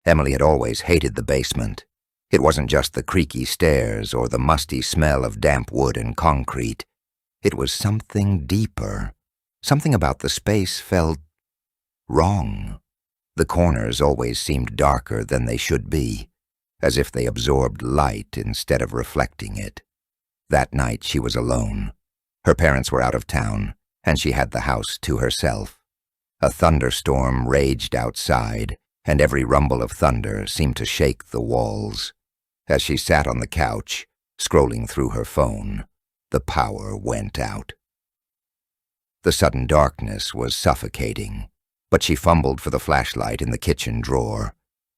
Emily had always hated the basement. It wasn't just the creaky stairs or the musty smell of damp wood and concrete. It was something deeper. Something about the space felt wrong. The corners always seemed darker than they should be, as if they absorbed light instead of reflecting it. That night she was alone. Her parents were out of town, and she had the house to herself. A thunderstorm raged outside, and every rumble of thunder seemed to shake the walls. As she sat on the couch, scrolling through her phone, the power went out. The sudden darkness was suffocating, but she fumbled for the flashlight in the kitchen drawer.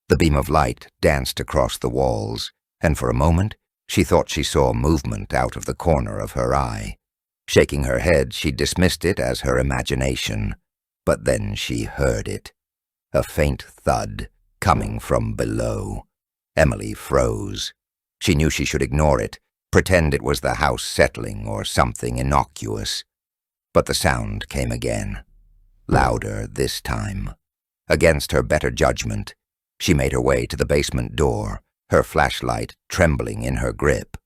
The beam of light danced across the walls, and for a moment she thought she saw movement out of the corner of her eye. Shaking her head, she dismissed it as her imagination, but then she heard it. A faint thud coming from below. Emily froze. She knew she should ignore it, pretend it was the house settling or something innocuous. But the sound came again, louder this time. Against her better judgment, she made her way to the basement door, her flashlight trembling in her grip.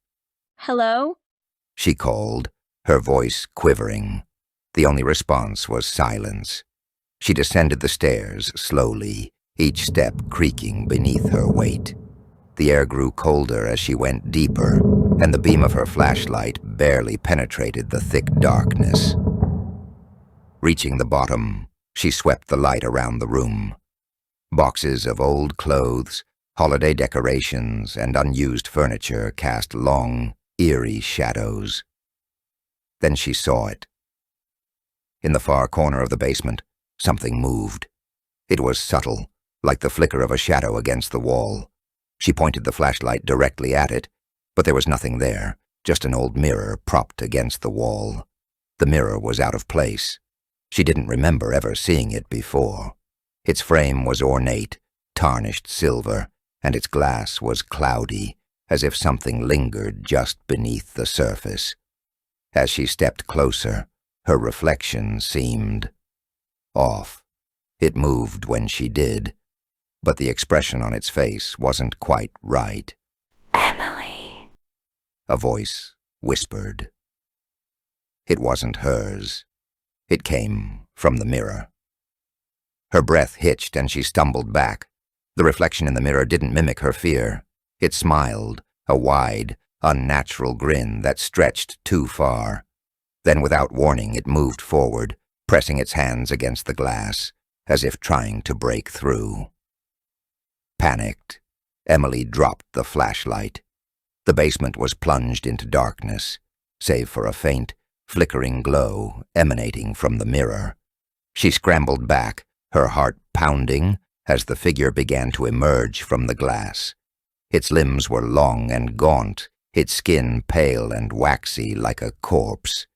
"Hello?" She called, her voice quivering. The only response was silence. She descended the stairs slowly, each step creaking beneath her weight. The air grew colder as she went deeper, and the beam of her flashlight barely penetrated the thick darkness. Reaching the bottom, she swept the light around the room. Boxes of old clothes, holiday decorations, and unused furniture cast long, eerie shadows. Then she saw it. In the far corner of the basement, something moved. It was subtle, like the flicker of a shadow against the wall. She pointed the flashlight directly at it, but there was nothing there, just an old mirror propped against the wall. The mirror was out of place. She didn't remember ever seeing it before. Its frame was ornate, tarnished silver, and its glass was cloudy, as if something lingered just beneath the surface. As she stepped closer, her reflection seemed off. It moved when she did, but the expression on its face wasn't quite right. "Emily," a voice whispered. It wasn't hers. It came from the mirror. Her breath hitched and she stumbled back. The reflection in the mirror didn't mimic her fear. It smiled, a wide, unnatural grin that stretched too far. Then without warning it moved forward, pressing its hands against the glass, as if trying to break through. Panicked, Emily dropped the flashlight. The basement was plunged into darkness, save for a faint, flickering glow emanating from the mirror. She scrambled back, her heart pounding as the figure began to emerge from the glass. Its limbs were long and gaunt, its skin pale and waxy like a corpse.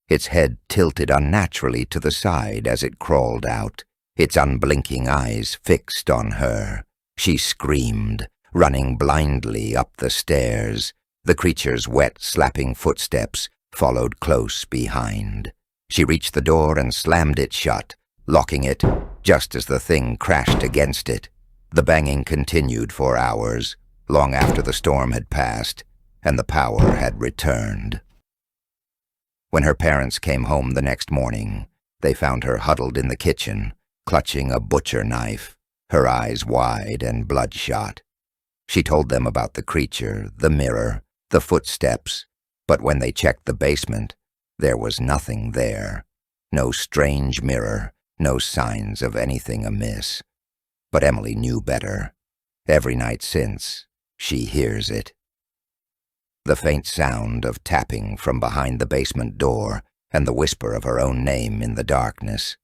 Its head tilted unnaturally to the side as it crawled out, its unblinking eyes fixed on her. She screamed, running blindly up the stairs. The creature's wet, slapping footsteps followed close behind. She reached the door and slammed it shut, locking it just as the thing crashed against it. The banging continued for hours, long after the storm had passed and the power had returned. When her parents came home the next morning, they found her huddled in the kitchen, clutching a butcher knife, her eyes wide and bloodshot. She told them about the creature, the mirror, the footsteps, but when they checked the basement, there was nothing there. No strange mirror, no signs of anything amiss. But Emily knew better. Every night since, she hears it. The faint sound of tapping from behind the basement door and the whisper of her own name in the darkness.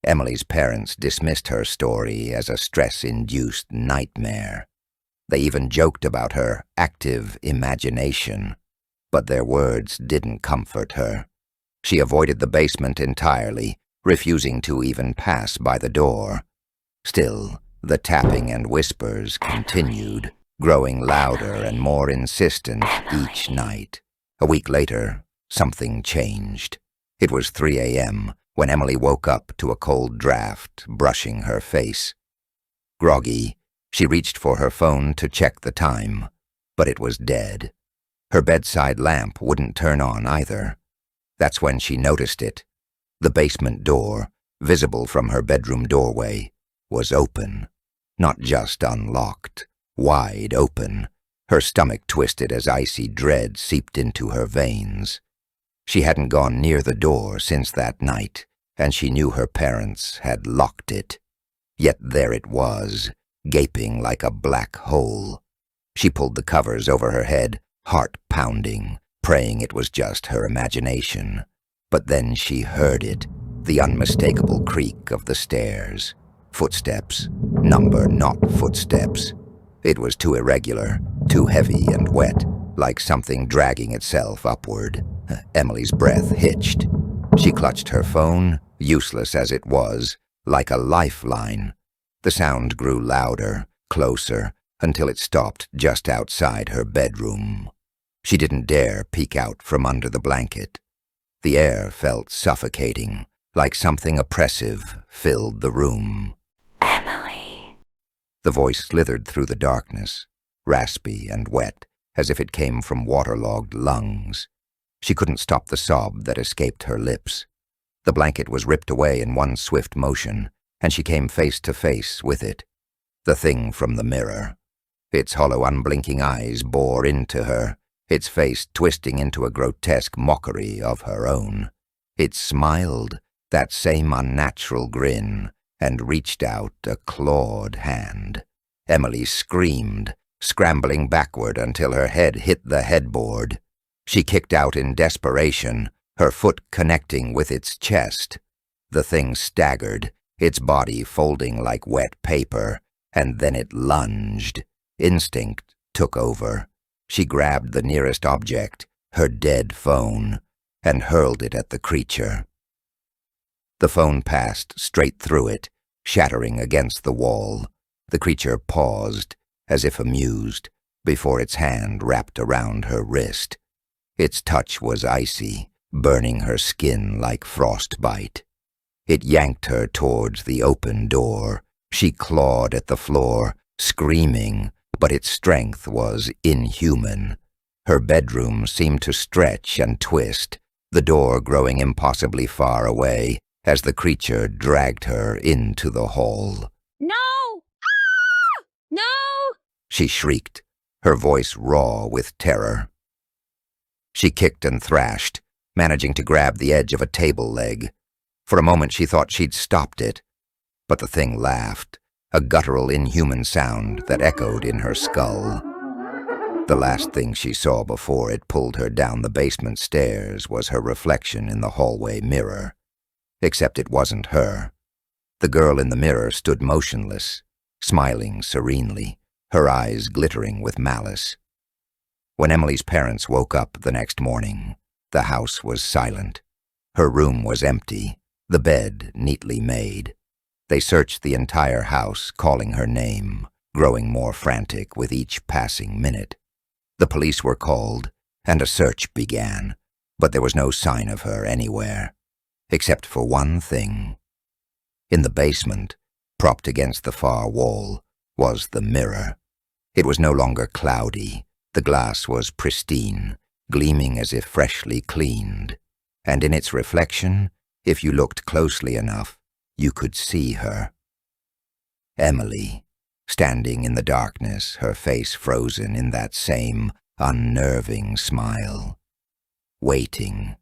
Emily's parents dismissed her story as a stress-induced nightmare. They even joked about her active imagination, but their words didn't comfort her. She avoided the basement entirely, refusing to even pass by the door. Still, the tapping and whispers continued, growing louder and more insistent each night. A week later, something changed. It was 3 a.m. when Emily woke up to a cold draft brushing her face. Groggy, she reached for her phone to check the time, but it was dead. Her bedside lamp wouldn't turn on either. That's when she noticed it. The basement door, visible from her bedroom doorway, was open. Not just unlocked, wide open. Her stomach twisted as icy dread seeped into her veins. She hadn't gone near the door since that night, and she knew her parents had locked it. Yet there it was, gaping like a black hole. She pulled the covers over her head, heart pounding, praying it was just her imagination. But then she heard it, the unmistakable creak of the stairs. Footsteps. Number not footsteps. It was too irregular, too heavy and wet, like something dragging itself upward. Emily's breath hitched. She clutched her phone, useless as it was, like a lifeline. The sound grew louder, closer, until it stopped just outside her bedroom. She didn't dare peek out from under the blanket. The air felt suffocating, like something oppressive filled the room. Emily. The voice slithered through the darkness, raspy and wet, as if it came from waterlogged lungs. She couldn't stop the sob that escaped her lips. The blanket was ripped away in one swift motion, and she came face to face with it. The thing from the mirror. Its hollow, unblinking eyes bore into her, its face twisting into a grotesque mockery of her own. It smiled, that same unnatural grin, and reached out a clawed hand. Emily screamed, scrambling backward until her head hit the headboard. She kicked out in desperation, her foot connecting with its chest. The thing staggered, its body folding like wet paper, and then it lunged. Instinct took over. She grabbed the nearest object, her dead phone, and hurled it at the creature. The phone passed straight through it, shattering against the wall. The creature paused, as if amused, before its hand wrapped around her wrist. Its touch was icy, burning her skin like frostbite. It yanked her towards the open door. She clawed at the floor, screaming, but its strength was inhuman. Her bedroom seemed to stretch and twist, the door growing impossibly far away as the creature dragged her into the hall. No! Ah! No! She shrieked, her voice raw with terror. She kicked and thrashed, managing to grab the edge of a table leg. For a moment she thought she'd stopped it, but the thing laughed, a guttural, inhuman sound that echoed in her skull. The last thing she saw before it pulled her down the basement stairs was her reflection in the hallway mirror. Except it wasn't her. The girl in the mirror stood motionless, smiling serenely, her eyes glittering with malice. When Emily's parents woke up the next morning, the house was silent. Her room was empty, the bed neatly made. They searched the entire house, calling her name, growing more frantic with each passing minute. The police were called, and a search began, but there was no sign of her anywhere, except for one thing. In the basement, propped against the far wall, was the mirror. It was no longer cloudy. The glass was pristine, gleaming as if freshly cleaned, and in its reflection, if you looked closely enough, you could see her. Emily, standing in the darkness, her face frozen in that same unnerving smile, waiting,